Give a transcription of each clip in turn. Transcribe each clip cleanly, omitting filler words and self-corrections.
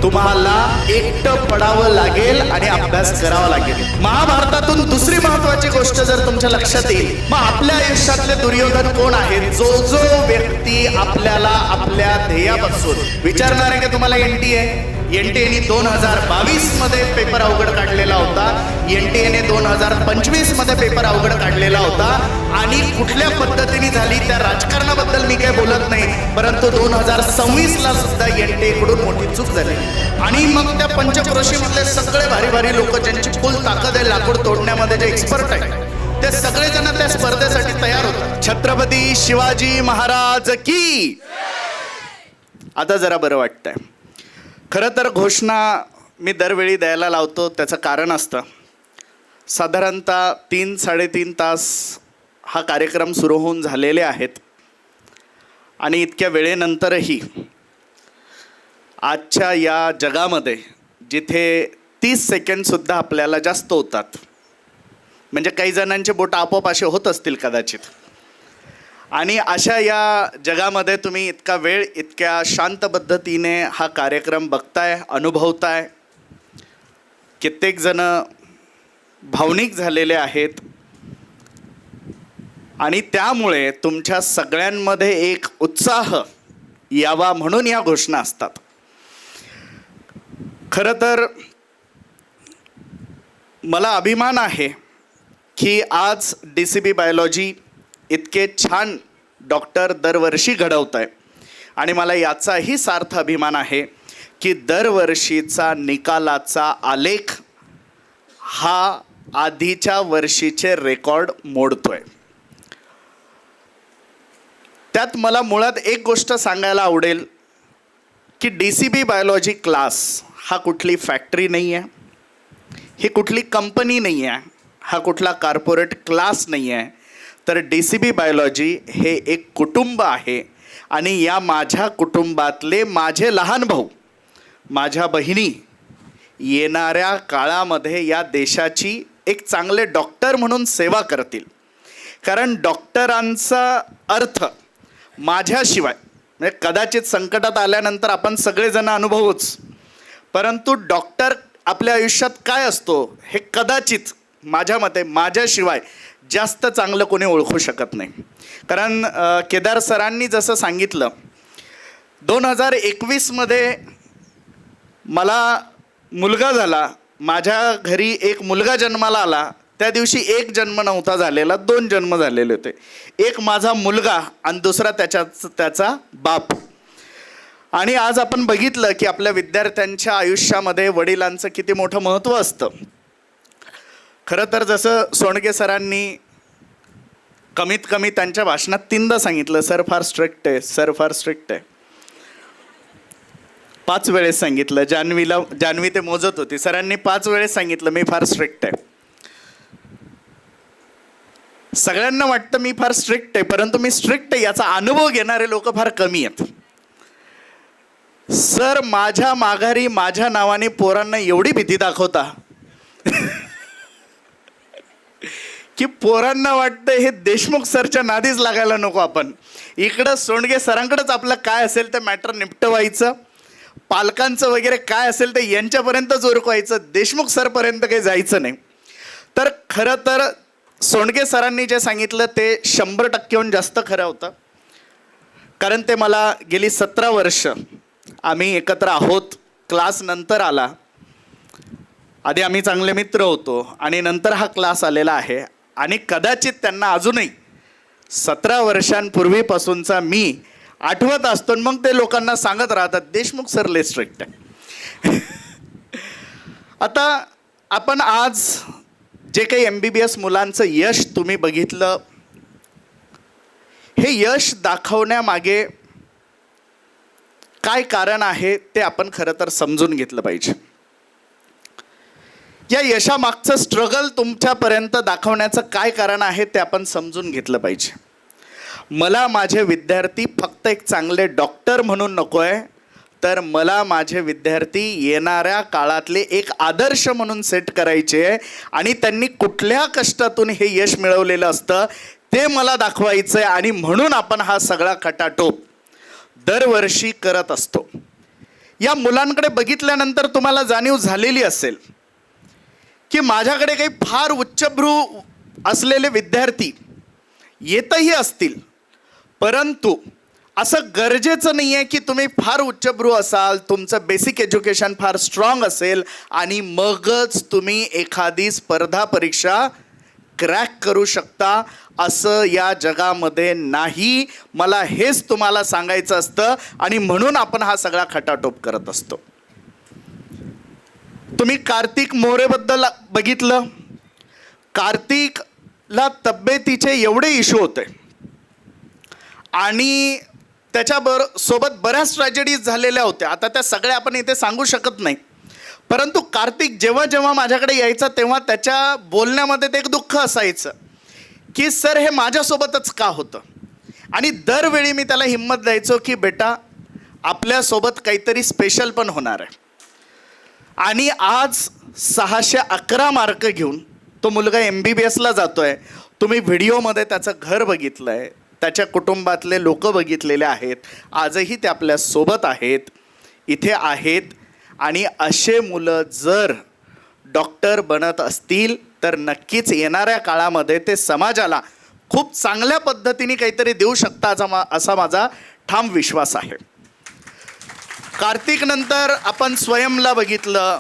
तुम्हाला एकटं पडावं लागेल आणि अभ्यास करावा लागेल. महाभारतातून दुसरी महत्वाची गोष्ट जर तुमच्या लक्षात येईल, मग आपल्या आयुष्यातले दुर्योधन कोण आहेत? जो जो व्यक्ती आपल्याला आपल्या ध्येयापासून विचारणार आहे की तुम्हाला एनटीए एनटीएने 2022 मध्ये पेपर अवघड काढलेला होता, एनटीएने 2025 मध्ये पेपर अवघड काढलेला होता. आणि कुठल्या पद्धतीने झाली त्या राजकारणाबद्दल मी काही बोलत नाही, परंतु 2026 ला सुद्धा एनटीए कडून मोठी चूक झाली. आणि मग त्या पंचक्रोशी मधले सगळे भारी भारी लोक ज्यांची फुल ताकद आहे लाकूड तोडण्यामध्ये जे एक्सपर्ट आहे ते सगळेजण त्या स्पर्धेसाठी तयार होतात. छत्रपती शिवाजी महाराज की. आता जरा बरं वाटतंय. खरं तर घोषणा मी दरवेळी द्यायला लावतो, त्याचं कारण असतं. साधारणतः 3-3.5 तास हा कार्यक्रम सुरू होऊन झालेले आहेत आणि इतक्या वेळेनंतरही आजच्या या जगामध्ये जिथे 30 सेकंडसुद्धा आपल्याला जास्त होतात, म्हणजे काही जणांचे बोटं आपोआप असे होत असतील कदाचित, आणि अशा या जगामध्ये तुम्ही इतका वेळ इतक्या शांत पद्धतीने हा कार्यक्रम बघताय, अनुभवताय. कित्येक जण भावनिक झालेले आहेत आणि त्यामुळे तुमच्या सगळ्यांमध्ये एक उत्साह यावा म्हणून या घोषणा असतात. खरं तर मला अभिमान आहे की आज DCB बायोलॉजी इतके छान डॉक्टर दरवर्षी घडवत आहे आणि मला याचाही सार्थ अभिमान आहे की दरवर्षीचा निकालाचा आलेख हा आधीच्या वर्षीचे रेकॉर्ड मोडतोय. त्यात मला मुळात एक गोष्ट सांगायला आवडेल की DCB बायोलॉजी क्लास हा कुठली फॅक्टरी नाही आहे, ही कुठली कंपनी नाही आहे, हा कुठला कॉर्पोरेट क्लास नाही आहे, तर DCB बायोलॉजी हे एक कुटुंब आहे. आणि या माझ्या कुटुंबातले माझे लहान भाऊ, माझ्या बहिणी येणाऱ्या काळामध्ये या देशाची एक चांगले डॉक्टर म्हणून सेवा करतील. कारण डॉक्टरांचा अर्थ माझ्याशिवाय, म्हणजे कदाचित संकटात आल्यानंतर आपण सगळेजण अनुभवूच, परंतु डॉक्टर आपल्या आयुष्यात काय असतो हे कदाचित माझ्या मते माझ्याशिवाय जास्त चांगलं कोणी ओळखू शकत नाही. कारण केदार सरांनी जसं सांगितलं, 2021 मध्ये मला मुलगा झाला, माझ्या घरी एक मुलगा जन्माला आला. त्या दिवशी एक जन्म नव्हता झालेला, 2 जन्म झालेले होते. एक माझा मुलगा आणि दुसरा त्याचा बाप. आणि आज आपण बघितलं की आपल्या विद्यार्थ्यांच्या आयुष्यामध्ये वडिलांचं किती मोठं महत्त्व असतं. खरं तर जसं सोंडके सरांनी कमीत कमी त्यांच्या भाषणात 3दा सांगितलं, सर फार स्ट्रिक्ट आहे, सर फार स्ट्रिक्ट आहे. 5 वेळेस सांगितलं. जान्हवी ते मोजत होती, सरांनी 5 वेळेस सांगितलं मी फार स्ट्रिक्ट आहे. सगळ्यांना वाटतं मी फार स्ट्रिक्ट आहे, परंतु मी स्ट्रिक्ट आहे याचा अनुभव घेणारे लोक फार कमी आहेत. सर माझ्या माघारी माझ्या नावाने पोरांना एवढी भीती दाखवता की पोरांना वाटतं हे देशमुख सरच्या नादीच लागायला नको. आपण इकडं सोंडके सरांकडेच आपलं काय असेल ते मॅटर निपटवायचं, पालकांचं वगैरे काय असेल ते यांच्यापर्यंतच उरकवायचं, देशमुख सरपर्यंत काही जायचं नाही. तर खरं तर सोंडके सरांनी जे सांगितलं ते 100%हून जास्त खरं होतं. कारण ते मला गेली 17 वर्ष आम्ही एकत्र आहोत. क्लास नंतर आला, आधी आम्ही चांगले मित्र होतो आणि नंतर हा क्लास आलेला आहे. आणि कदाचित त्यांना अजूनही 17 वर्षांपूर्वीपासूनचा मी आठवत असतो. मग ते लोकांना सांगत राहतात देशमुख सर लय स्ट्रिक्ट आहे. आता आपण आज जे काही MBBS मुलांचं यश तुम्ही बघितलं, हे यश दाखवण्यामागे काय कारण आहे ते आपण खरं तर समजून घेतलं पाहिजे. या यशामागचं स्ट्रगल तुमच्यापर्यंत दाखवण्याचं काय कारण आहे ते आपण समजून घेतलं पाहिजे. मला माझे विद्यार्थी फक्त एक चांगले डॉक्टर म्हणून नको आहे, तर मला माझे विद्यार्थी येणाऱ्या काळातले एक आदर्श म्हणून सेट करायचे आहे. आणि त्यांनी कुठल्या कष्टातून हे यश मिळवलेलं असतं ते मला दाखवायचं आहे. आणि म्हणून आपण हा सगळा खटाटोप दरवर्षी करत असतो. या मुलांकडे बघितल्यानंतर तुम्हाला जाणीव झालेली असेल की माझ्याकडे काही फार उच्चभ्रू असलेले विद्यार्थी येतही असतील, परंतु असं गरजेचं नाही आहे की तुम्ही फार उच्चभ्रू असाल, तुमचं बेसिक एज्युकेशन फार स्ट्रॉंग असेल आणि मगच तुम्ही एखादी स्पर्धा परीक्षा क्रॅक करू शकता, असं या जगामध्ये नाही. मला हेच तुम्हाला सांगायचं असतं आणि म्हणून आपण हा सगळा खटाटोप करत असतो. तुम्ही कार्तिक मोरेबद्दल बघितलं. कार्तिकला तब्येतीचे एवढे इश्यू होते आणि सोबत बऱ्याच ट्रॅजेडीज झालेल्या होत्या. आता त्या सगळ्या आपण इथे सांगू शकत नाही, परंतु कार्तिक जेव्हा जेव्हा माझ्याकडे यायचा तेव्हा त्याच्या बोलण्यामध्ये ते एक दुःख असायचं की सर हे माझ्यासोबतच का होतं. आणि दरवेळी मी त्याला हिंमत द्यायचो की बेटा आपल्यासोबत काहीतरी स्पेशल पण होणार आहे. आणि आज 611 मार्क घेऊन तो मुलगा MBBSला जातो आहे. तुम्ही व्हिडिओमध्ये त्याचं घर बघितलं आहे, त्याच्या कुटुंबातले लोक बघितलेले आहेत. आजही ते आपल्यासोबत आहेत, इथे आहेत. आणि असे मुलं जर डॉक्टर बनत असतील तर नक्कीच येणाऱ्या काळामध्ये ते समाजाला खूप चांगल्या पद्धतीने काहीतरी देऊ शकतात असा माझा ठाम विश्वास आहे. कार्तिक नंतर आपण स्वयंला बघितलं,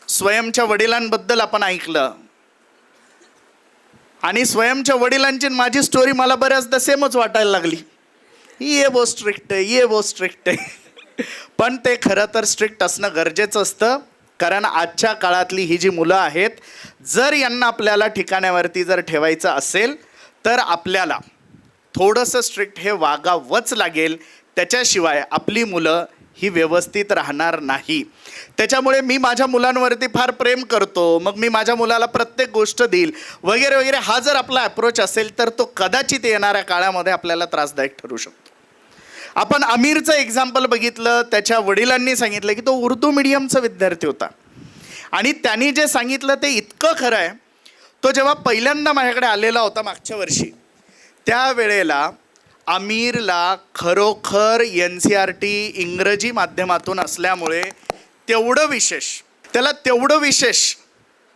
स्वयंच्या वडिलांबद्दल आपण ऐकलं आणि स्वयंच्या वडिलांची माझी स्टोरी मला बऱ्याचदा सेमच वाटायला लागली. ये वो स्ट्रिक्ट आहे, ये वो स्ट्रिक्ट आहे. पण ते खरं तर स्ट्रिक्ट असणं गरजेचं असतं, कारण आजच्या काळातली ही जी मुलं आहेत, जर यांना आपल्याला ठिकाण्यावरती जर ठेवायचं असेल तर आपल्याला थोडंसं स्ट्रिक्ट हे वागावंच लागेल. त्याच्याशिवाय आपली मुलं ही व्यवस्थित राहणार नाही. त्याच्यामुळे मी माझ्या मुलांवरती फार प्रेम करतो, मग मी माझ्या मुलाला प्रत्येक गोष्ट देईल वगैरे वगैरे. हा जर आपला अप्रोच असेल तर तो कदाचित येणाऱ्या काळामध्ये आपल्याला त्रासदायक ठरू शकतो. आपण आमिरचं एक्झाम्पल बघितलं. त्याच्या वडिलांनी सांगितलं की तो उर्दू मीडियमचा विद्यार्थी होता आणि त्यांनी जे सांगितलं ते इतकं खरं आहे. तो जेव्हा पहिल्यांदा माझ्याकडे आलेला होता मागच्या वर्षी, त्यावेळेला आमिरला खरोखर NCERT इंग्रजी माध्यमातून असल्यामुळे तेवढं विशेष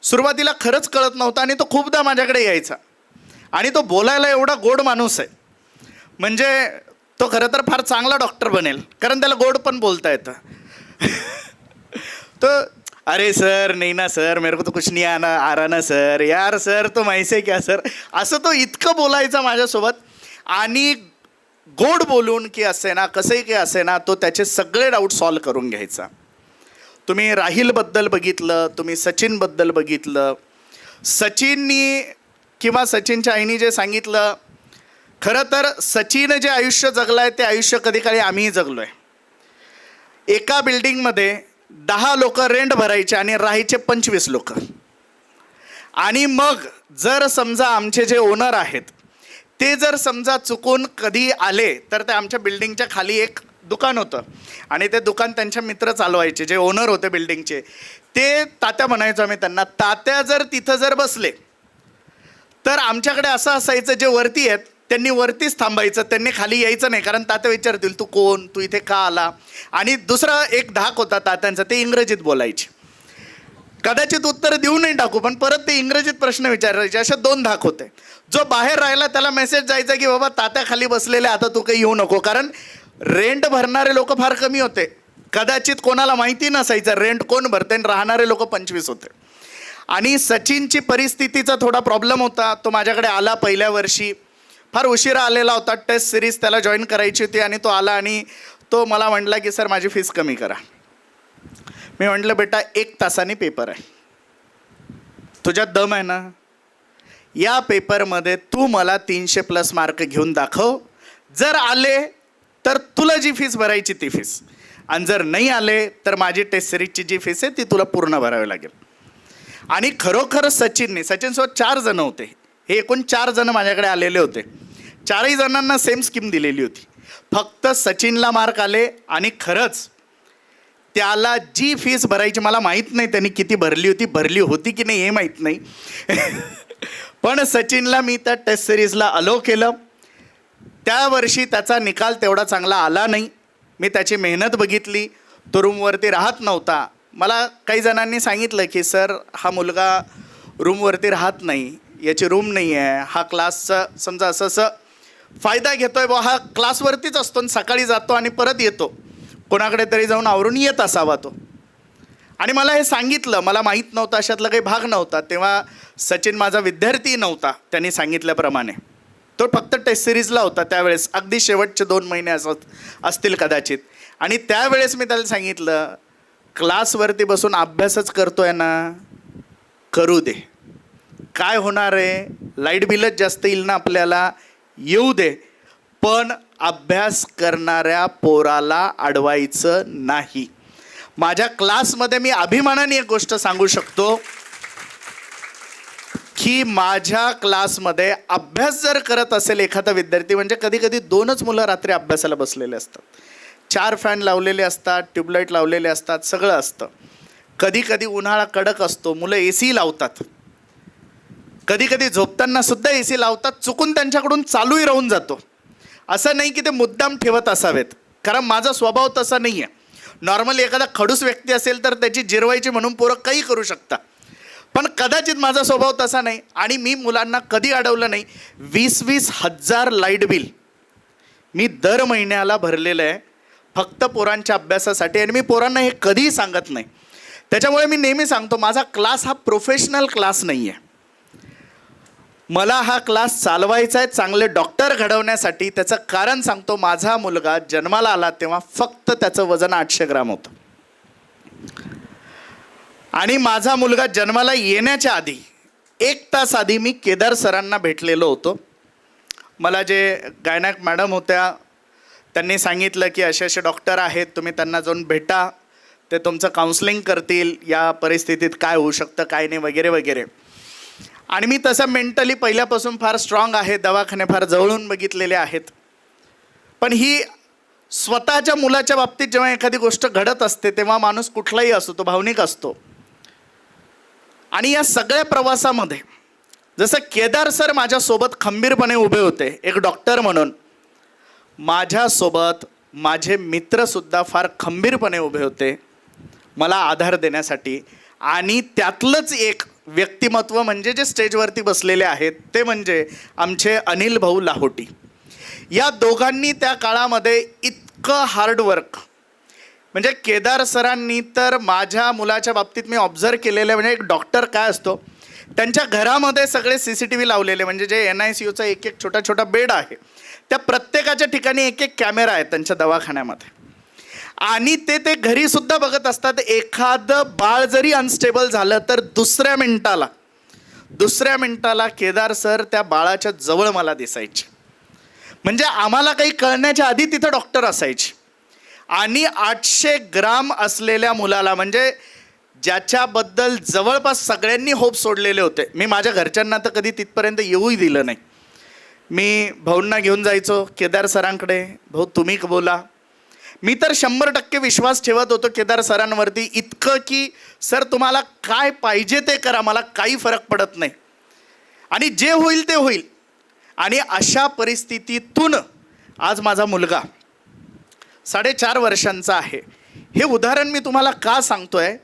सुरुवातीला खरंच कळत नव्हतं आणि तो खूपदा माझ्याकडे यायचा. आणि तो बोलायला एवढा गोड माणूस आहे, म्हणजे तो खरं तर फार चांगला डॉक्टर बनेल, कारण त्याला गोड पण बोलता येतं. तो अरे सर नहीं ना सर, मेरे को तो कुछ नहीं आ रहा ना सर, यार सर तो मैसे क्या सर, असं तो इतकं बोलायचा माझ्यासोबत. आणि गोड बोलून की असे ना कसंही की असे ना तो त्याचे सगळे डाऊट सॉल्व करून घ्यायचा. तुम्ही राहिलबद्दल बघितलं, तुम्ही सचिनबद्दल बघितलं. सचिननी किंवा सचिनच्या आईनी जे सांगितलं, खरं तर सचिन जे आयुष्य जगलं आहे ते आयुष्य कधी काळी आम्हीही जगलो आहे. एका बिल्डिंगमध्ये 10 लोक रेंट भरायचे आणि राहायचे 25 लोक. आणि मग जर समजा आमचे जे ओनर आहेत ते जर समजा चुकून कधी आले तर ते आमच्या बिल्डिंगच्या खाली एक दुकान होतं आणि ते दुकान त्यांच्या मित्र चालवायचे, जे ओनर होते बिल्डिंगचे. ते तात्या म्हणायचो आम्ही त्यांना. तात्या जर तिथं जर बसले तर आमच्याकडे असं असायचं, जे वरती आहेत त्यांनी वरतीच थांबायचं, त्यांनी खाली यायचं नाही, कारण तात्या विचारतील तू कोण, तू इथे का आला. आणि दुसरा एक धाक होता तात्यांचा, ते इंग्रजीत बोलायचे. कदाचित उत्तर देऊ नाही टाकू, पण परत ते इंग्रजीत प्रश्न विचारायचे. असे 2 धाक होते. जो बाहेर राहिला त्याला मेसेज जायचा की बाबा तात्या खाली बसलेले, आता तू काही येऊ नको, कारण रेंट भरणारे लोक फार कमी होते. कदाचित कोणाला माहिती नसायचं रेंट कोण भरते, आणि राहणारे लोक 25 होते. आणि सचिनची परिस्थितीचा थोडा प्रॉब्लेम होता. तो माझ्याकडे आला पहिल्या वर्षी, फार उशिरा आलेला होता. टेस्ट सिरीज त्याला जॉईन करायची होती आणि तो आला आणि तो मला म्हटला की सर माझी फीस कमी करा. मी म्हटलं बेटा 1 तासाने पेपर आहे, तुझ्यात दम आहे ना, या पेपरमध्ये तू मला 300+ मार्क घेऊन दाखव. जर आले तर तुला जी फीस भरायची ती फीस, आणि जर नाही आले तर माझी टेस्ट सिरीजची जी फीस आहे ती तुला पूर्ण भरावी लागेल. आणि खरोखर सचिनसोबत 4 जण होते. हे एकूण 4 जण माझ्याकडे आलेले होते. 4ही जणांना सेम स्कीम दिलेली होती. फक्त सचिनला मार्क आले आणि खरंच त्याला जी फीस भरायची, मला माहीत नाही त्यांनी किती भरली होती की नाही हे माहीत नाही. पण सचिनला मी त्या टेस्ट सिरीजला अलो केलं. त्या वर्षी त्याचा निकाल तेवढा चांगला आला नाही. मी त्याची मेहनत बघितली. तो रूमवरती राहत नव्हता. मला काही जणांनी सांगितलं की सर हा मुलगा रूमवरती राहत नाही, याची रूम नाही आहे, हा क्लासचा समजा असं असं फायदा घेतोय बा, हा क्लासवरतीच असतो आणि सकाळी जातो आणि परत येतो, कोणाकडे तरी जाऊन आवरून येत असावा तो. आणि मला हे सांगितलं, मला माहीत नव्हतं, अशातला काही भाग नव्हता. तेव्हा सचिन माझा विद्यार्थी नव्हता त्यांनी सांगितल्याप्रमाणे, तो फक्त टेस्ट सिरीजला होता त्यावेळेस, अगदी शेवटचे 2 महिने असतील कदाचित. आणि त्यावेळेस मी त्याला सांगितलं, क्लासवरती बसून अभ्यासच करतोय ना, करू दे, काय होणार आहे, लाईट बिलच जास्त येईल ना आपल्याला, येऊ दे, पण अभ्यास करणाऱ्या पोराला अडवायचं नाही. माझ्या क्लासमध्ये मी अभिमानाने एक गोष्ट सांगू शकतो की माझ्या क्लासमध्ये अभ्यास जर करत असेल एखादा विद्यार्थी, म्हणजे कधी कधी 2च मुलं रात्री अभ्यासाला बसलेले असतात, 4 फॅन लावलेले असतात, ट्यूबलाईट लावलेले असतात, सगळं असतं. कधी कधी उन्हाळा कडक असतो, मुलं AC लावतात, कधी कधी झोपताना सुद्धा AC लावतात, चुकून त्यांच्याकडून चालूही राहून जातो. असं नाही की ते मुद्दाम ठेवत असावेत, कारण माझा स्वभाव तसा नाही आहे. नॉर्मली एखादा खडूस व्यक्ती असेल तर त्याची जिरवायची म्हणून पोरं काही करू शकता, पण कदाचित माझा स्वभाव तसा नाही. आणि मी मुलांना कधी अडवलं नाही. 20-20 हजार लाईट बिल मी दर महिन्याला भरलेलं आहे फक्त पोरांच्या अभ्यासासाठी, आणि मी पोरांना हे कधीही सांगत नाही. त्याच्यामुळे मी नेहमी सांगतो, माझा क्लास हा प्रोफेशनल क्लास नाही आहे. मला हा क्लास चालवायचा आहे चांगले डॉक्टर घडवण्यासाठी. त्याचं कारण सांगतो, माझा मुलगा जन्माला आला तेव्हा फक्त त्याचं वजन 800 ग्राम होतं, आणि माझा मुलगा जन्माला येण्याच्या आधी 1 तास आधी मी केदार सरांना भेटलेलो होतो. मला जे गायनाक मॅडम होत्या त्यांनी सांगितलं की असे असे डॉक्टर आहेत, तुम्ही त्यांना जाऊन भेटा, ते तुमचं काउन्सलिंग करतील, या परिस्थितीत काय होऊ शकतं काय नाही वगैरे वगैरे. आणि मी तसं मेंटली पहिल्यापासून फार स्ट्रॉंग आहे, दवाखाने फार जवळून बघितलेले आहेत. पण ही स्वतःच्या मुलाच्या बाबतीत जेव्हा एखादी गोष्ट घडत असते तेव्हा माणूस कुठलाही असतो तो भावनिक असतो. आणि या सगळ्या प्रवासामध्ये जसं केदार सर माझ्यासोबत खंबीरपणे उभे होते एक डॉक्टर म्हणून, माझ्यासोबत माझे मित्रसुद्धा फार खंबीरपणे उभे होते मला आधार देण्यासाठी. आणि त्यातलंच एक व्यक्तिमत्व म्हणजे जे स्टेजवरती बसलेले आहेत ते म्हणजे आमचे अनिल भाऊ लाहोटी. या दोघांनी त्या काळामध्ये इतकं हार्डवर्क, म्हणजे केदार सरांनी तर माझ्या मुलाच्या बाबतीत मी ऑब्झर्व केलेलं आहे. म्हणजे एक डॉक्टर काय असतो, त्यांच्या घरामध्ये सगळे CCTV लावलेले, म्हणजे जे NICUचा एक एक छोटा छोटा बेड आहे त्या प्रत्येकाच्या ठिकाणी एक एक कॅमेरा आहे त्यांच्या दवाखान्यामध्ये. आणि ते घरीसुद्धा बघत असतात. एखादं बाळ जरी अनस्टेबल झालं तर दुसऱ्या मिनिटाला केदार सर त्या बाळाच्या जवळ मला दिसायचे. म्हणजे आम्हाला काही कळण्याच्या आधी तिथं डॉक्टर असायचे. आणि 800 ग्राम असलेल्या मुलाला, म्हणजे ज्याच्याबद्दल जवळपास सगळ्यांनी होप सोडलेले होते, मी माझ्या घरच्यांना तर कधी तिथपर्यंत येऊही दिलं नाही. मी भाऊंना घेऊन जायचो केदार सरांकडे, भाऊ तुम्ही बोला. मी तर 100% विश्वास ठेवत होतो केदार सरांवरती, इतकं की सर तुम्हाला काय पाहिजे ते करा, मला काही फरक पडत नाही आणि जे होईल ते होईल. आणि अशा परिस्थितीतून आज माझा मुलगा 4.5 वर्षांचा आहे. हे उदाहरण मी तुम्हाला का सांगतोय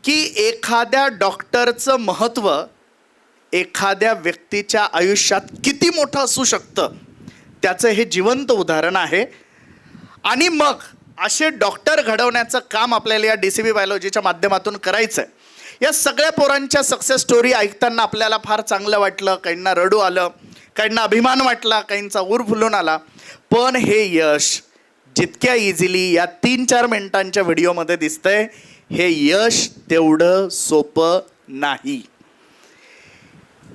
की एखाद्या डॉक्टरचं महत्त्व एखाद्या व्यक्तीच्या आयुष्यात किती मोठं असू शकतं त्याचं हे जिवंत उदाहरण आहे. आणि मग असे डॉक्टर घडवण्याचं काम आपल्याला या DCB बायोलॉजीच्या माध्यमातून करायचं आहे. या सगळ्या पोरांच्या सक्सेस स्टोरी ऐकताना आपल्याला फार चांगलं वाटलं, काहींना रडू आलं, काहींना अभिमान वाटला, काहींचा ऊर फुलून आला. पण हे यश जितक्या इझिली या 3-4 मिनिटांच्या व्हिडिओमध्ये दिसतंय, हे यश तेवढं सोपं नाही.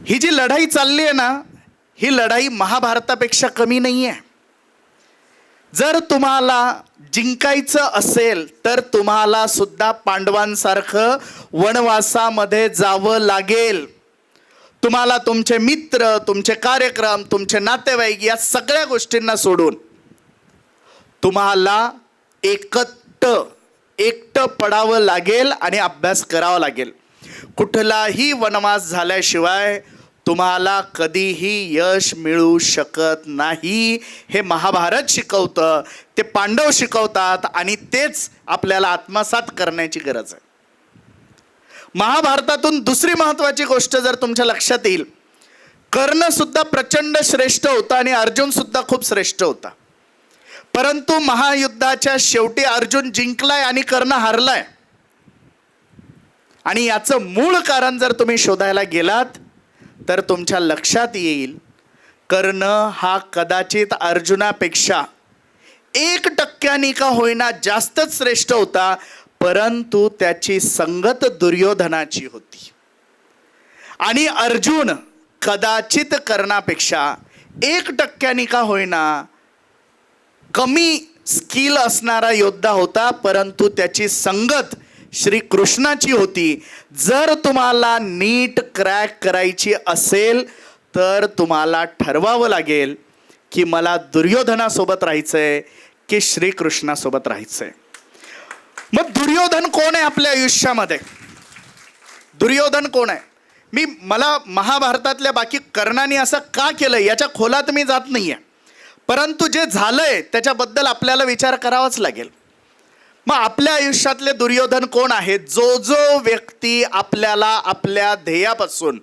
ही जी लढाई चालली आहे ना, ही लढाई महाभारतापेक्षा कमी नाही आहे. जर तुम्हाला जिंकायचं असेल तर तुम्हाला सुद्धा पांडवांसारखं वनवासामध्ये जावं लागेल. तुम्हाला तुमचे मित्र, तुमचे कार्यक्रम, तुमचे नातेवाईक या सगळ्या गोष्टींना सोडून तुम्हाला एकटं पडावं लागेल आणि अभ्यास करावा लागेल. कुठलाही वनवास झाल्याशिवाय तुम्हाला कधीही यश मिळू शकत नाही. हे महाभारत शिकवतं, ते पांडव शिकवतात आणि तेच आपल्याला आत्मसात करण्याची गरज आहे. महाभारतातून दुसरी महत्त्वाची गोष्ट जर तुमच्या लक्षात येईल, कर्ण सुद्धा प्रचंड श्रेष्ठ होता आणि अर्जुन सुद्धा खूप श्रेष्ठ होता. परंतु महायुद्धाच्या शेवटी अर्जुन जिंकलाय आणि कर्ण हारलाय. आणि याचं मूळ कारण जर तुम्ही शोधायला गेलात तर तुमच्या लक्षात येईल, कर्ण हा कदाचित अर्जुनापेक्षा 1% का होईना जास्तच श्रेष्ठ होता, परंतु त्याची संगत दुर्योधनाची होती. आणि अर्जुन कदाचित कर्णापेक्षा 1% का होईना कमी स्किल असणारा योद्धा होता, परंतु त्याची संगत श्री कृष्णाची होती. जर तुम्हाला नीट क्रॅक करायची असेल तर तुम्हाला ठरवावं लागेल की मला दुर्योधनासोबत राहायचंय की श्रीकृष्णासोबत राहायचंय. मग दुर्योधन कोण आहे आपल्या आयुष्यामध्ये? दुर्योधन कोण आहे? मला महाभारतातल्या बाकी कर्णाने असं का केलं याच्या खोलात मी जात नाहीये, परंतु जे झालंय त्याच्याबद्दल आपल्याला विचार करावाच लागेल. मग आपल्या आयुष्यातले दुर्योधन कोण आहेत? जो जो व्यक्ती आपल्याला आपल्या ध्येयापासून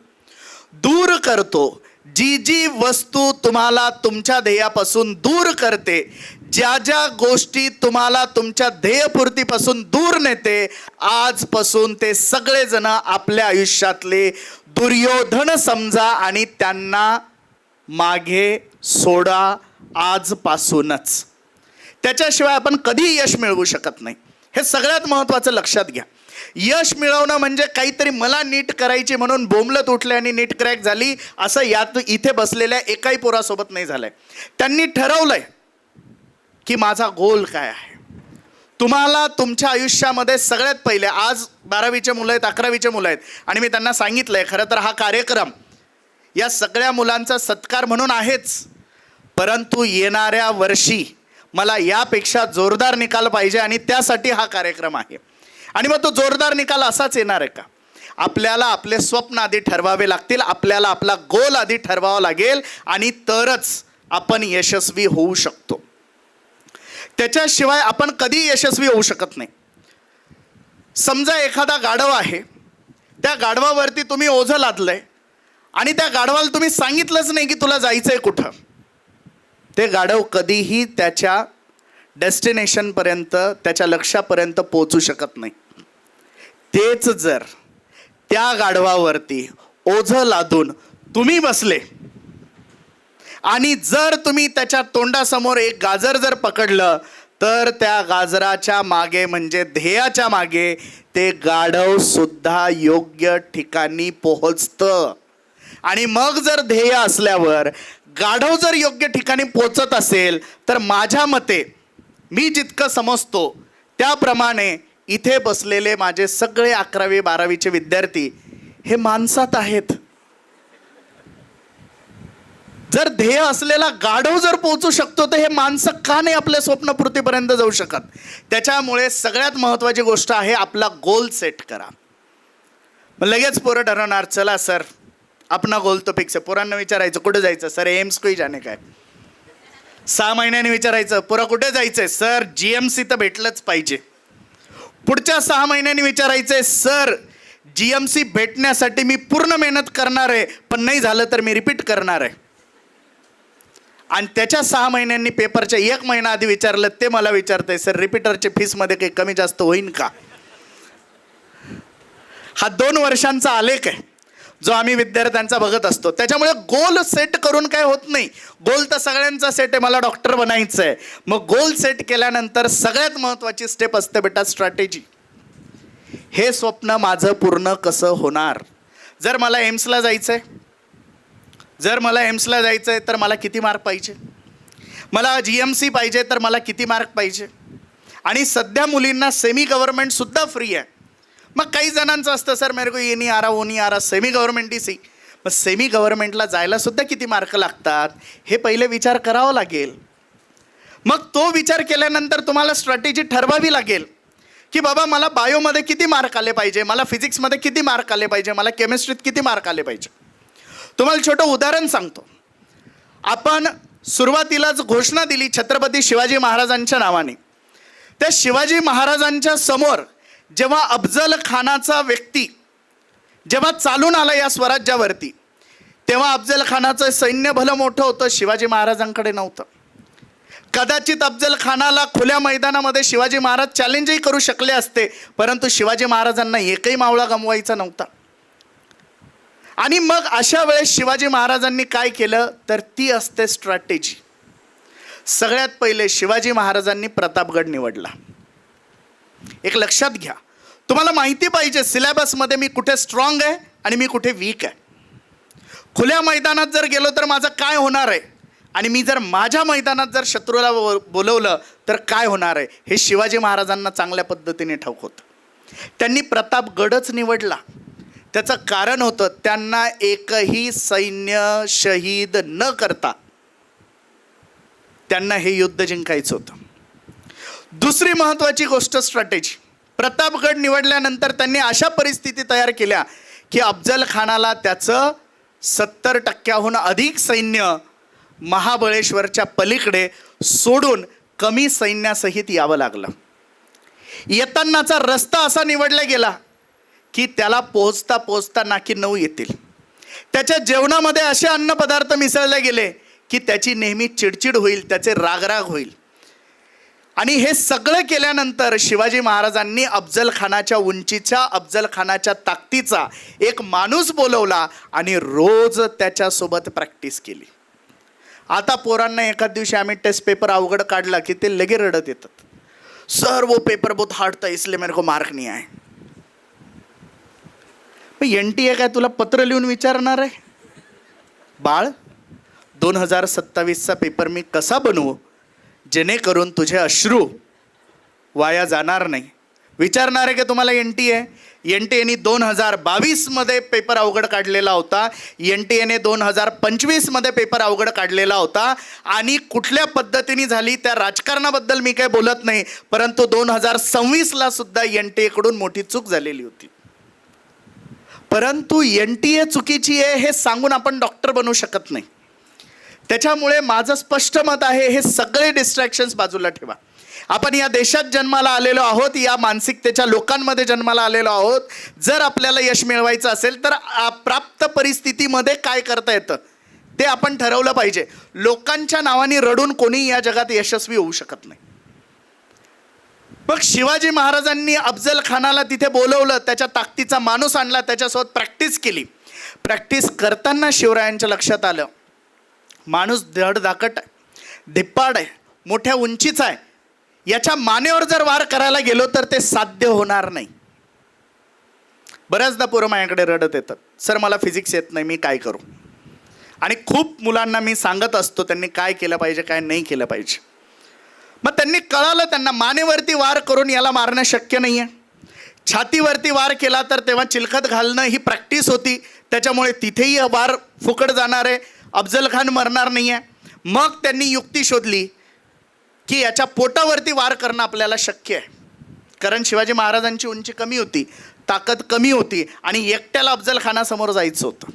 दूर करतो, जी जी वस्तू तुम्हाला तुमच्या ध्येयापासून दूर करते, ज्या ज्या गोष्टी तुम्हाला तुमच्या ध्येयपूर्तीपासून दूर नेते, आजपासून ते सगळेजण आपल्या आयुष्यातले दुर्योधन समजा आणि त्यांना मागे सोडा आजपासूनच. त्याच्याशिवाय आपण कधीही यश मिळवू शकत नाही. हे सगळ्यात महत्त्वाचं लक्षात घ्या. यश मिळवणं म्हणजे काहीतरी मला नीट करायची म्हणून बोंबलत उठले आणि नीट क्रॅक झाली असं यात इथे बसलेल्या एकाही पोरासोबत नाही झालंय. त्यांनी ठरवलंय की माझा गोल काय आहे. तुम्हाला तुमच्या आयुष्यामध्ये सगळ्यात पहिले, आज 12वीचे मुलं आहेत, 11वीचे मुलं आहेत आणि मी त्यांना सांगितलंय खरं तर हा कार्यक्रम या सगळ्या मुलांचा सत्कार म्हणून आहेच, परंतु येणाऱ्या वर्षी मला यापेक्षा जोरदार निकाल पाहिजे आणि त्यासाठी हा कार्यक्रम आहे. आणि मग तो जोरदार निकाल असाच येणार आहे का? आपल्याला आपले स्वप्न आधी ठरवावे लागतील, आपल्याला आपला गोल आधी ठरवावा लागेल आणि तरच आपण यशस्वी होऊ शकतो. त्याच्याशिवाय आपण कधी यशस्वी होऊ शकत नाही. समजा एखादा गाढव आहे, त्या गाढवावरती तुम्ही ओझं लादलंय आणि त्या गाढवाला तुम्ही सांगितलंच नाही की तुला जायचंय कुठं. ते गाढव कधीही त्याच्या डेस्टिनेशनपर्यंत, त्याच्या लक्ष्यापर्यंत पोहोचू शकत नाही. तेच जर त्या गाढवावरती ओझं लादून तुम्ही बसले आणि जर तुम्ही त्याच्या तोंडासमोर एक गाजर जर पकडलं तर त्या गाजराच्या मागे म्हणजे ध्येयाच्या मागे ते गाढव सुद्धा योग्य ठिकाणी पोहोचतं. आणि मग जर ध्येय असल्यावर गाढव जर योग्य ठिकाणी पोहोचत असेल तर माझ्या मते, मी जितकं समजतो त्याप्रमाणे इथे बसलेले माझे सगळे 11वी 12वीचे विद्यार्थी हे माणसात आहेत. जर ध्येय असलेला गाढव जर पोहोचू शकतो तर हे माणसं का नाही आपल्या स्वप्नपूर्तीपर्यंत जाऊ शकत? त्याच्यामुळे सगळ्यात महत्त्वाची गोष्ट आहे आपला गोल सेट करा. मग लगेच पोरं ठरवणार, चला सर अपना गोल तो फिक्स आहे. पोरांना विचारायचं कुठे जायचं? सर एम्स कोई जाणे काय. 6 महिन्यांनी विचारायचं, पोरं कुठे जायचंय? सर GMC तर भेटलंच पाहिजे. पुढच्या 6 महिन्यांनी विचारायचंय, सर GMC भेटण्यासाठी मी पूर्ण मेहनत करणार आहे, पण नाही झालं तर मी रिपीट करणार आहे. आणि त्याच्या 6 महिन्यांनी पेपरच्या 1 महिना आधी विचारलं, ते मला विचारतंय, सर रिपीटरच्या फीसमध्ये काही कमी जास्त होईल का? हा 2 वर्षांचा आलेख आहे जो आम्ही विद्यार्थ्यांचा बघत असतो. त्याच्यामुळे गोल सेट करून काय होत नाही. गोल तर सगळ्यांचा सेट आहे, मला डॉक्टर बनायचं आहे. मग गोल सेट केल्यानंतर सगळ्यात महत्त्वाची स्टेप असते बेटा स्ट्रॅटेजी. हे स्वप्न माझं पूर्ण कसं होणार? जर मला एम्सला जायचं आहे, तर मला किती मार्क पाहिजे? मला GMC पाहिजे तर मला किती मार्क पाहिजे? आणि सध्या मुलींना सेमी गव्हर्नमेंटसुद्धा फ्री आहे. मग काही जणांचं असतं, सर मेरे को ये नहीं आ रहा वो नहीं आ रहा, सेमी गव्हर्नमेंट ही सही. मग सेमी गव्हर्नमेंटला जायला सुद्धा किती मार्क लागतात हे पहिले विचार करावा लागेल. मग तो विचार केल्यानंतर तुम्हाला स्ट्रॅटेजी ठरवावी लागेल की बाबा मला बायोमध्ये किती मार्क आले पाहिजे, मला फिजिक्समध्ये किती मार्क आले पाहिजे, मला केमिस्ट्रीत किती मार्क आले पाहिजे. तुम्हाला छोटं उदाहरण सांगतो. आपण सुरुवातीलाच घोषणा दिली छत्रपती शिवाजी महाराजांच्या नावाने. त्या शिवाजी महाराजांच्या समोर जेव्हा अफजल खानाचा व्यक्ती जेव्हा चालून आला या स्वराज्यावरती, तेव्हा अफजल खानाचं सैन्य भलं मोठं होतं, शिवाजी महाराजांकडे नव्हतं. कदाचित अफजल खानाला खुल्या मैदानामध्ये शिवाजी महाराज चॅलेंजही करू शकले असते, परंतु शिवाजी महाराजांना एकही मावळा गमवायचा नव्हता. आणि मग अशा वेळेस शिवाजी महाराजांनी काय केलं तर ती असते स्ट्रॅटेजी. सगळ्यात पहिले शिवाजी महाराजांनी प्रतापगड निवडला. एक लक्षात घ्या, तुम्हाला माहिती पाहिजे सिलेबसमध्ये मी कुठे स्ट्रॉंग आहे आणि मी कुठे वीक आहे. खुल्या मैदानात जर गेलो तर माझं काय होणार आहे, आणि मी जर माझ्या मैदानात जर शत्रूला बोलवलं तर काय होणार आहे, हे शिवाजी महाराजांना चांगल्या पद्धतीने ठाऊक होतं. त्यांनी प्रतापगडच निवडला. त्याचं कारण होतं, त्यांना एकही सैन्य शहीद न करता त्यांना हे युद्ध जिंकायचं होतं. दुसरी महत्त्वाची गोष्ट स्ट्रॅटेजी. प्रतापगड निवडल्यानंतर त्यांनी अशा परिस्थिती तयार केल्या की अफजल खानाला त्याचं 70% अधिक सैन्य महाबळेश्वरच्या पलीकडे सोडून कमी सैन्यासहित यावं लागलं. येतानाचा रस्ता असा निवडला गेला की त्याला पोहोचता पोहोचता नाकी 9 येतील. त्याच्या जेवणामध्ये असे अन्नपदार्थ मिसळले गेले की त्याची नेहमी चिडचिड होईल, त्याचे रागराग होईल. आणि हे सगळं केल्यानंतर शिवाजी महाराजांनी अफजल खानाच्या उंचीच्या, अफजल खानाच्या ताकदीचा एक माणूस बोलवला आणि रोज त्याच्यासोबत प्रॅक्टिस केली. आता पोरांना एखाद दिवशी आम्ही टेस्ट पेपर अवघड काढला की ते लगे रडत येतात, सर वो पेपर बहुत हार्ड था इसलिए मेरे को मार्क नहीं आए. NTA काय तुला पत्र लिहून विचारणार आहे? बाळ, 2027चा पेपर मी कसा बनवू जेणेकरून तुझे अश्रू वाया जाणार नाही, विचारणार आहे की तुम्हाला NTA. NTAने 2022मध्ये पेपर अवघड काढलेला होता, NTAने 2025मध्ये पेपर अवघड काढलेला होता. आणि कुठल्या पद्धतीने झाली त्या राजकारणाबद्दल मी काही बोलत नाही, परंतु 2026ला सुद्धा NTA कडून मोठी चूक झालेली होती. परंतु NTA चुकीची आहे हे सांगून आपण डॉक्टर बनवू शकत नाही. त्याच्यामुळे माझं स्पष्ट मत आहे, हे सगळे डिस्ट्रॅक्शन्स बाजूला ठेवा. आपण या देशात जन्माला आलेलो आहोत, या मानसिकतेच्या लोकांमध्ये जन्माला आलेलो आहोत. जर आपल्याला यश मिळवायचं असेल तर प्राप्त परिस्थितीमध्ये काय करता येतं ते आपण ठरवलं पाहिजे. लोकांच्या नावाने रडून कोणी या जगात यशस्वी होऊ शकत नाही. मग शिवाजी महाराजांनी अफजल खानाला तिथे बोलवलं, त्याच्या ताकदीचा माणूस आणला, त्याच्यासोबत प्रॅक्टिस केली. प्रॅक्टिस करताना शिवरायांच्या लक्षात आलं, माणूस धडधाकट आहे, धिप्पाड आहे, मोठ्या उंचीचा आहे, याच्या मानेवर जर वार करायला गेलो तर ते साध्य होणार नाही. बऱ्याचदा पोरं माझ्याकडे रडत येतात, सर मला फिजिक्स येत नाही, मी काय करू. आणि खूप मुलांना मी सांगत असतो त्यांनी काय केलं पाहिजे, काय नाही केलं पाहिजे. मग त्यांनी कळालं, त्यांना मानेवरती वार करून याला मारणं शक्य नाही आहे. छातीवरती वार केला तर तेव्हा चिलखत घालणं ही प्रॅक्टिस होती, त्याच्यामुळे तिथेही वार फुकट जाणार आहे, अफजल खान मरणार नाही आहे. मग त्यांनी युक्ती शोधली की याच्या पोटावरती वार करणं आपल्याला शक्य आहे, कारण शिवाजी महाराजांची उंची कमी होती, ताकद कमी होती आणि एकट्याला अफजल खानासमोर जायचं होतं.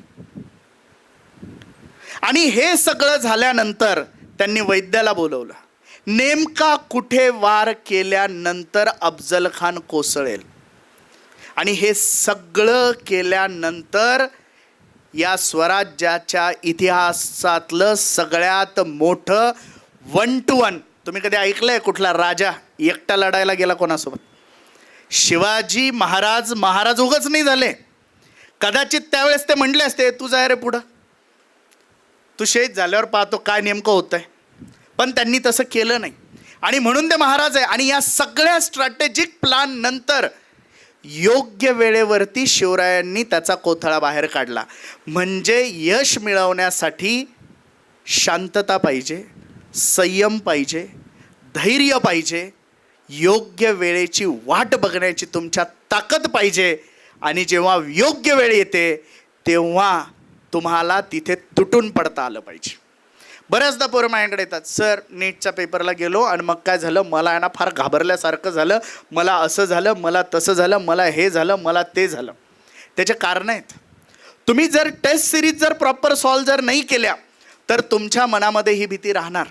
आणि हे सगळं झाल्यानंतर त्यांनी वैद्याला बोलवलं. नेमका कुठे वार केल्यानंतर अफजल खान कोसळेल, आणि हे सगळं केल्यानंतर या स्वराज्याच्या इतिहासातलं सगळ्यात मोठं 1 to 1. तुम्ही कधी ऐकलंय कुठला राजा एकटा लढायला गेला कोणासोबत? शिवाजी महाराज उगाच नाही झाले. कदाचित त्यावेळेस ते म्हटले असते, तू जाय रे पुढं, तू शहीद झाल्यावर पाहतो काय नेमकं होतंय. पण त्यांनी तसं केलं नाही आणि म्हणून ते महाराज आहे. आणि या सगळ्या स्ट्रॅटेजिक प्लॅन नंतर योग्य वेळेवरती शिवरायांनी त्याचा कोथळा बाहेर काढला. म्हणजे यश मिळवण्यासाठी शांतता पाहिजे, संयम पाहिजे, धैर्य पाहिजे, योग्य वेळेची वाट बघण्याची तुमच्या ताकद पाहिजे. आणि जेव्हा योग्य वेळ येते तेव्हा तुम्हाला तिथे तुटून पडता आलं पाहिजे. बऱ्याचदा पोरं माझ्याकडे येतात, सर नीटच्या पेपरला गेलो आणि मग काय झालं, मला आहे ना फार घाबरल्यासारखं झालं, मला असं झालं, मला तसं झालं, मला हे झालं, मला ते झालं. त्याचे कारण आहेत. तुम्ही जर टेस्ट सिरीज जर प्रॉपर सॉल्व जर नाही केल्या तर तुमच्या मनामध्ये ही भीती राहणार.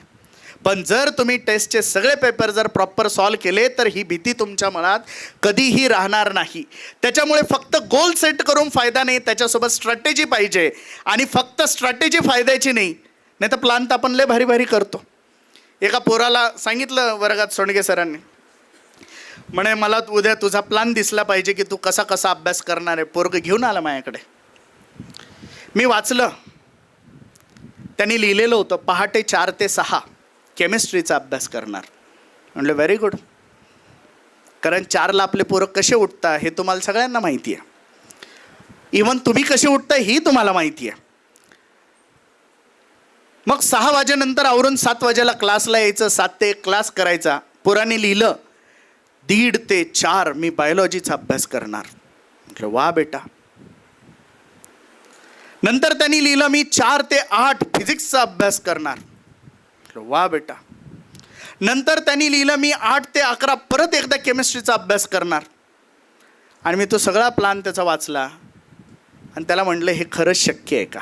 पण जर तुम्ही टेस्टचे सगळे पेपर जर प्रॉपर सॉल्व केले तर ही भीती तुमच्या मनात कधीही राहणार नाही. त्याच्यामुळे फक्त गोल सेट करून फायदा नाही, त्याच्यासोबत स्ट्रॅटेजी पाहिजे. आणि फक्त स्ट्रॅटेजी फायद्याची नाही तर प्लान तर आपण लय भारी भारी करतो. एका पोराला सांगितलं वर्गात सोंडगे सरांनी, म्हणे मला उद्या तुझा प्लान दिसला पाहिजे की तू कसा कसा अभ्यास करणार आहे. पोरग घेऊन आला माझ्याकडे, मी वाचलं. त्यांनी लिहिलेलं होतं पहाटे 4 ते 6 केमिस्ट्रीचा अभ्यास करणार. म्हटलं व्हेरी गुड, कारण 4ला आपले पोरं कसे उठतात हे तुम्हाला सगळ्यांना माहिती आहे. इवन तुम्ही कसे उठता ही तुम्हाला माहिती आहे. मग 6 वाजेनंतर आवरून 7 वाजेला क्लासला यायचं, 7 ते 1 क्लास करायचा. पोरांनी लिहिलं 1:30 ते 4 मी बायोलॉजीचा अभ्यास करणार. म्हटलं वा बेटा. नंतर त्यांनी लिहिलं मी 4 ते 8 फिजिक्सचा अभ्यास करणार. वा बेटा. नंतर त्यांनी लिहिलं मी 8 ते 11 परत एकदा केमिस्ट्रीचा अभ्यास करणार. आणि मी तो सगळा प्लान त्याचा वाचला आणि त्याला म्हटलं हे खरंच शक्य आहे का?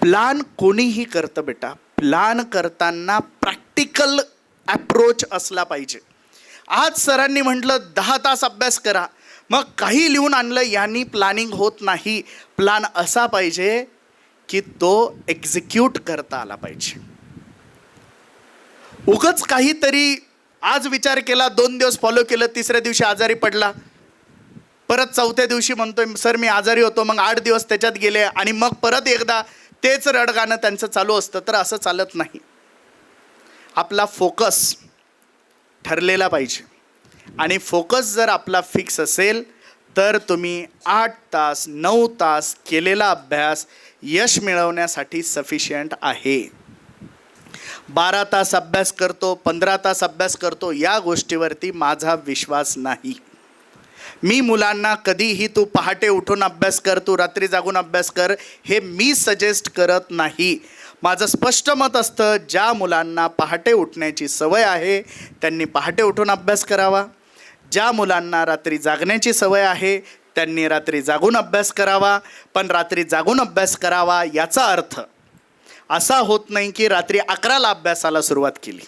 प्लान कोणीही करतं बेटा, प्लान करताना प्रॅक्टिकल अप्रोच असला पाहिजे. आज सरांनी म्हटलं 10 तास अभ्यास करा, मग काही लिहून आणलं यांनी प्लॅनिंग होत नाही. प्लान असा पाहिजे की तो एक्झिक्यूट करता आला पाहिजे. उगाच काहीतरी आज विचार केला, 2 दिवस फॉलो केलं, 3ऱ्या दिवशी आजारी पडला, परत 4थ्या दिवशी म्हणतोय सर मी आजारी होतो, मग 8 दिवस त्याच्यात गेले आणि मग परत एकदा तेच रडगाणं त्यांचं चालू असतं. तर असं चालत नाही. आपला फोकस ठरलेला पाहिजे आणि फोकस जर आपला फिक्स असेल तर तुम्ही 8 तास 9 तास केलेला अभ्यास यश मिळवण्यासाठी सफिशियंट आहे. 12 तास अभ्यास करतो, 15 तास अभ्यास करतो, या गोष्टीवरती माझा विश्वास नाही. मी मुलांना कधीही तू पहाटे उठून अभ्यास कर, तू रात्री जागून अभ्यास कर, हे मी सजेस्ट करत नाही. माझं स्पष्ट मत असतं ज्या मुलांना पहाटे उठण्याची सवय आहे त्यांनी पहाटे उठून अभ्यास करावा. ज्या मुलांना रात्री जागण्याची सवय आहे त्यांनी रात्री जागून अभ्यास करावा. पण रात्री जागून अभ्यास करावा याचा अर्थ असा होत नाही की रात्री 11ला अभ्यासाला सुरुवात केली.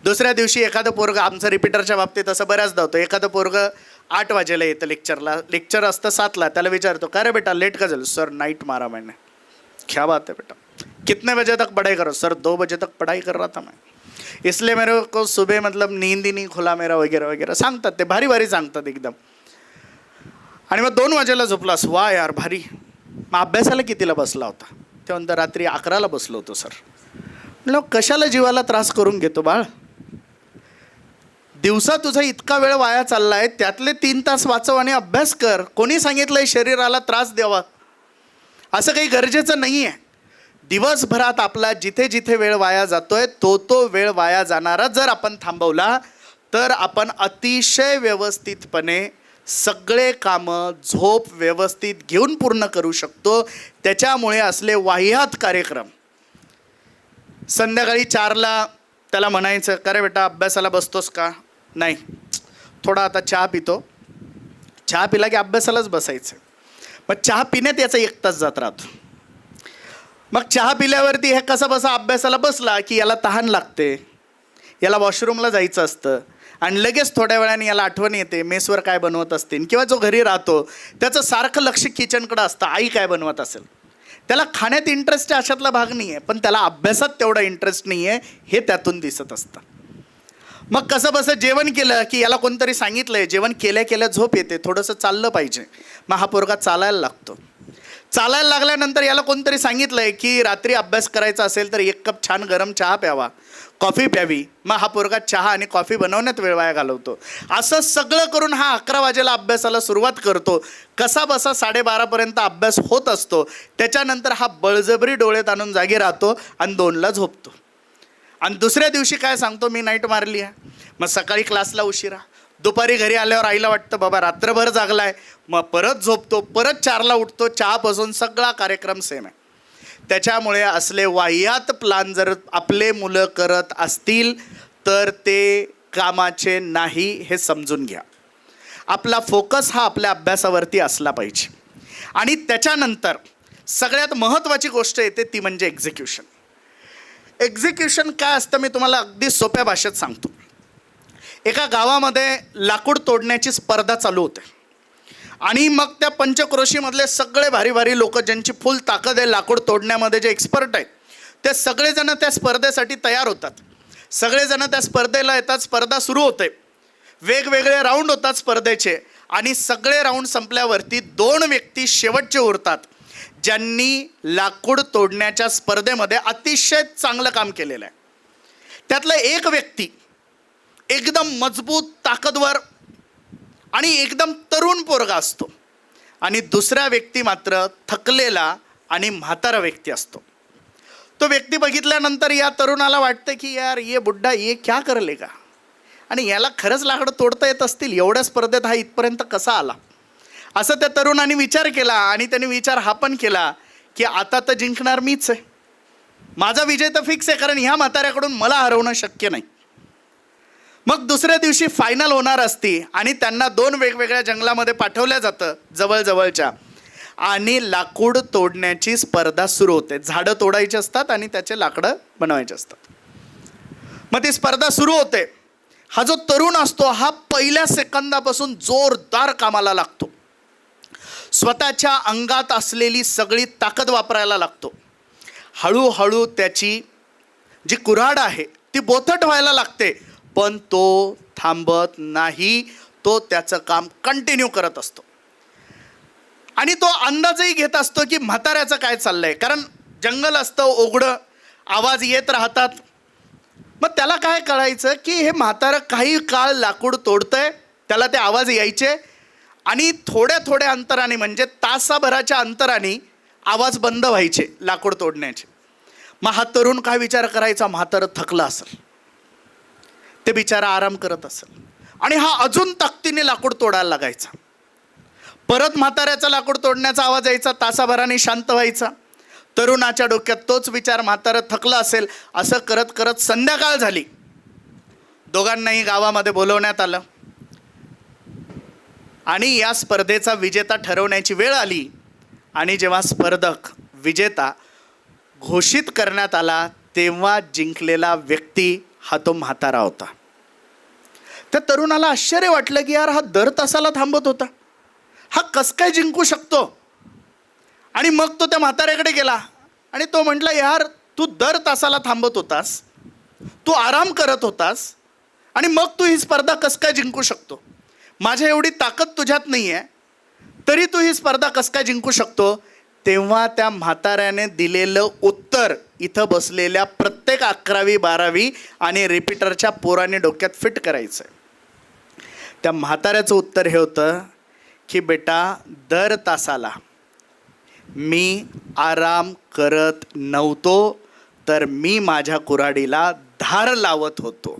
दुसऱ्या दिवशी एखादं पोरगं, आमचं रिपीटरच्या बाबतीत असं बऱ्याचदा होतं, एखादं पोरगं 8 वाजेला येतं लेक्चरला, लेक्चर असतं 7ला, त्याला विचारतो का रे बेटा लेट का झालं? सर नाइट मारा मैंने. क्या बात है बेटा, कितने बजे तक पढ़ाई करो? सर 2 बजे तक पढ़ाई कर रहा था मैं, इसलिए मेरे को सुबह मतलब नींद ही नहीं खुला मेरा वगैरे वगैरे सांगतात. ते भारी भारी सांगतात एकदम. आणि मग 2 वाजेला झोपलास, वा यार भारी. मग अभ्यासाला कितीला बसला होता? ते म्हणतं रात्री 11ला बसलो होतो सर. म्हटलं कशाला जीवाला त्रास करून घेतो बाळ? दिवसा तुझा इतका वेळ वाया चालला आहे, त्यातले 3 तास वाचव आणि अभ्यास कर. कोणी सांगितलंय शरीराला त्रास द्यावा? असं काही गरजेचं नाही आहे. दिवसभरात आपला जिथे जिथे वेळ वाया जातोय तो वेळ वाया जाणारा जर आपण थांबवला तर आपण अतिशय व्यवस्थितपणे सगळे कामं झोप व्यवस्थित घेऊन पूर्ण करू शकतो. त्याच्यामुळे असले वाह्यात कार्यक्रम संध्याकाळी 4ला त्याला म्हणायचं का रे बेटा अभ्यासाला बसतोस का? नाही, थोडा आता चहा पितो. चहा पिला की अभ्यासालाच बसायचं. मग चहा पिण्यात याचा 1 तास जात राहतो. मग चहा पिल्यावरती हे कसा बसा अभ्यासाला बसला की याला तहान लागते, याला वॉशरूमला जायचं असतं आणि लगेच थोड्या वेळाने याला आठवण येते मेसवर काय बनवत असतील, किंवा जो घरी राहतो त्याचं सारखं लक्ष किचनकडं असतं आई काय बनवत असेल. त्याला खाण्यात इंटरेस्ट आहे अशातला भाग नाही आहे, पण त्याला अभ्यासात तेवढा इंटरेस्ट नाही आहे हे त्यातून दिसत असतं. मग कसं बसं जेवण केलं की याला कोणतरी सांगितलं आहे जेवण केल्या केल्या झोप येते, थोडंसं चाललं पाहिजे. मग हा पोरगा चालायला लागतो. चालायला लागल्यानंतर याला कोणतरी सांगितलं आहे की रात्री अभ्यास करायचा असेल तर 1 कप छान गरम चहा प्यावा, कॉफी प्यावी. मग हा पोरगा चहा आणि कॉफी बनवण्यात वेळ वाया घालवतो. असं सगळं करून हा 11 वाजेला अभ्यासाला सुरुवात करतो. कसा बसा 12:30पर्यंत अभ्यास होत असतो. त्याच्यानंतर हा बळजबरी डोळ्यात आणून जागी राहतो आणि 2ला झोपतो. आणि दुसऱ्या दिवशी काय सांगतो मी नाईट मारली आहे. मग सकाळी क्लासला उशिरा, दुपारी घरी आल्यावर आईला वाटतं बाबा रात्रभर जागलाय, मग परत झोपतो, परत 4ला उठतो, चहापासून सगळा कार्यक्रम सेम आहे. त्याच्यामुळे असले वाह्यात प्लान जर आपले मुलं करत असतील तर ते कामाचे नाही हे समजून घ्या. आपला फोकस हा आपल्या अभ्यासावरती असला पाहिजे. आणि त्याच्यानंतर सगळ्यात महत्त्वाची गोष्ट येते ती म्हणजे एक्झिक्युशन. एक्झिक्युशन काय असतं मी तुम्हाला अगदी सोप्या भाषेत सांगतो. एका गावामध्ये लाकूड तोडण्याची स्पर्धा चालू होते आणि मग त्या पंचक्रोशीमधले सगळे भारी भारी लोक ज्यांची फुल ताकद आहे लाकूड तोडण्यामध्ये, जे एक्सपर्ट आहेत, ते सगळेजण त्या स्पर्धेसाठी तयार होतात. सगळेजण त्या स्पर्धेला येतात. स्पर्धा सुरू होते. वेगवेगळे राऊंड होतात स्पर्धेचे आणि सगळे राऊंड संपल्यावरती 2 व्यक्ती शेवटचे उरतात ज्यांनी लाकूड तोडण्याच्या स्पर्धेमध्ये अतिशय चांगलं काम केलेलं आहे. त्यातला एक व्यक्ती एकदम मजबूत, ताकदवर आणि एकदम तरुण पोरगा असतो आणि दुसरा व्यक्ती मात्र थकलेला आणि म्हातारा व्यक्ती असतो. तो व्यक्ती बघितल्यानंतर या तरुणाला वाटतं की यार ये बुड्ढा ये क्या कर लेगा, आणि याला खरंच लाकडं तोडता येत असतील, एवढ्या स्पर्धेत हा इथपर्यंत कसा आला, असं त्या तरुणाने विचार केला. आणि त्याने विचार हा पण केला की आता तर जिंकणार मीच आहे, माझा विजय तर फिक्स आहे, कारण ह्या म्हाताऱ्याकडून मला हरवणं शक्य नाही. मग दुसऱ्या दिवशी फायनल होणार असती आणि त्यांना 2 वेगवेगळ्या जंगलामध्ये पाठवलं जातं जवळजवळच्या, आणि लाकूड तोडण्याची स्पर्धा सुरू होते. झाडं तोडायची असतात आणि त्याचे लाकडं बनवायचे असतात. मग ती स्पर्धा सुरू होते. हा जो तरुण असतो हा पहिल्या सेकंदापासून जोरदार कामाला लागतो. स्वतःच्या अंगात असलेली सगळी ताकद वापरायला लागतो. हळूहळू त्याची जी कुऱ्हाड आहे ती बोथट व्हायला लागते, पण तो थांबत नाही. तो त्याचं काम कंटिन्यू करत असतो आणि तो अंदाजही घेत असतो की म्हाताऱ्याचं काय चाललंय, कारण जंगल असतं उघडं, आवाज येत राहतात. मग त्याला काय कळायचं की हे म्हातारं काही काळ लाकूड तोडतंय, त्याला ते आवाज यायचे आणि थोड्या थोड्या अंतराने म्हणजे तासाभराच्या अंतराने आवाज बंद व्हायचे लाकूड तोडण्याचे. मग हा तरुण काय विचार करायचा, म्हातारं थकलं असेल, ते बिचारा आराम करत असेल, आणि हा अजून ताकदीने लाकूड तोडायला लागायचा. परत म्हाताऱ्याचा लाकूड तोडण्याचा आवाज यायचा, तासाभराने शांत व्हायचा. तरुणाच्या डोक्यात तोच विचार, म्हातारं थकलं असेल. असं करत करत संध्याकाळ झाली. दोघांनाही गावामध्ये बोलवण्यात आलं आणि या स्पर्धेचा विजेता ठरवण्याची वेळ आली. आणि जेव्हा स्पर्धक विजेता घोषित करण्यात आला तेव्हा जिंकलेला व्यक्ती हा तो म्हातारा होता. त्या तरुणाला आश्चर्य वाटलं की यार हा दर तासाला थांबत होता, हा कस काय जिंकू शकतो. आणि मग तो त्या म्हाताऱ्याकडे गेला आणि तो म्हटला, यार तू दर तासाला थांबत होतास, तू आराम करत होतास, आणि मग तू ही स्पर्धा कस काय जिंकू शकतो. माझ्या एवढी ताकद तुझ्यात नाही आहे, तरी तू ही स्पर्धा कस काय जिंकू शकतो. तेव्हा त्या म्हाताऱ्याने दिलेलं उत्तर इथं बसलेल्या प्रत्येक 11वी 12वी आणि रिपीटरच्या पोराने डोक्यात फिट करायचं आहे. त्या म्हाताऱ्याचं उत्तर हे होतं की बेटा, दर तासाला मी आराम करत नव्हतो, तर मी माझ्या कुऱ्हाडीला धार लावत होतो,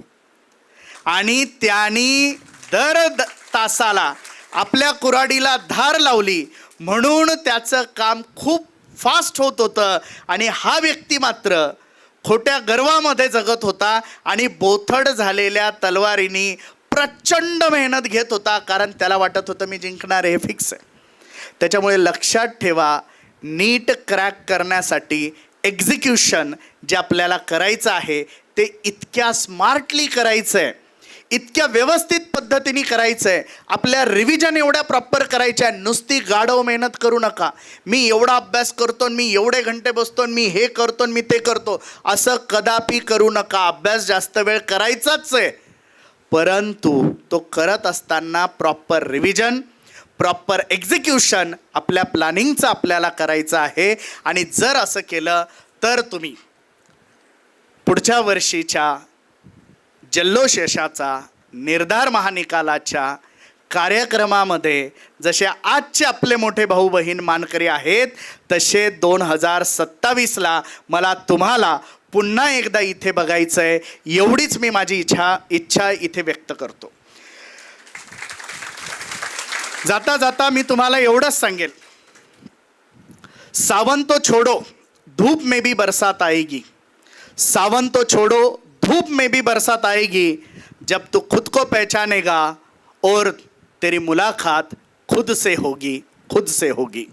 आणि त्याने दर तासाला आपल्या कुऱ्हाडीला धार लावली म्हणून त्याचं काम खूप फास्ट होत होतं. आणि हा व्यक्ती मात्र खोट्या गर्वामध्ये जगत होता आणि बोथड झालेल्या तलवारीने प्रचंड मेहनत घेत होता, कारण त्याला वाटत होतं मी जिंकणार, हे फिक्स आहे. त्याच्यामुळे लक्षात ठेवा, नीट क्रॅक करण्यासाठी एक्झिक्युशन जे आपल्याला करायचं आहे ते इतक्या स्मार्टली करायचं आहे, इतक्या व्यवस्थित पद्धतीने करायचं आहे. आपल्या रिव्हिजन एवढ्या प्रॉपर करायच्या, नुसती गाढव मेहनत करू नका. मी एवढा अभ्यास करतो, मी एवढे घंटे बसतो, मी हे करतो, मी ते करतो, असं कदापि करू नका. अभ्यास जास्त वेळ करायचाच आहे, परंतु तो करत असताना प्रॉपर रिव्हिजन, प्रॉपर एक्झिक्युशन आपल्या प्लॅनिंगचं आपल्याला करायचं आहे. आणि जर असं केलं तर तुम्ही पुढच्या वर्षीच्या जल्लोष यशाचा निर्धार महानिकालाच्या कार्यक्रमामध्ये जसे आजचे आपले मोठे भाऊ बहीण मानकरी आहेत, तसे 2027ला मला तुम्हाला पुन्हा एकदा इथे बघायचं आहे, एवढीच मी माझी इच्छा इथे व्यक्त करतो. जाता जाता मी तुम्हाला एवढंच सांगेल, सावन तो छोड़ो धूप में भी बरसात आएगी, सावन तो छोड़ो धूप में भी बरसात आएगी, जब तू खुद को पहचानेगा और तेरी मुलाकात खुद से होगी, खुद से होगी.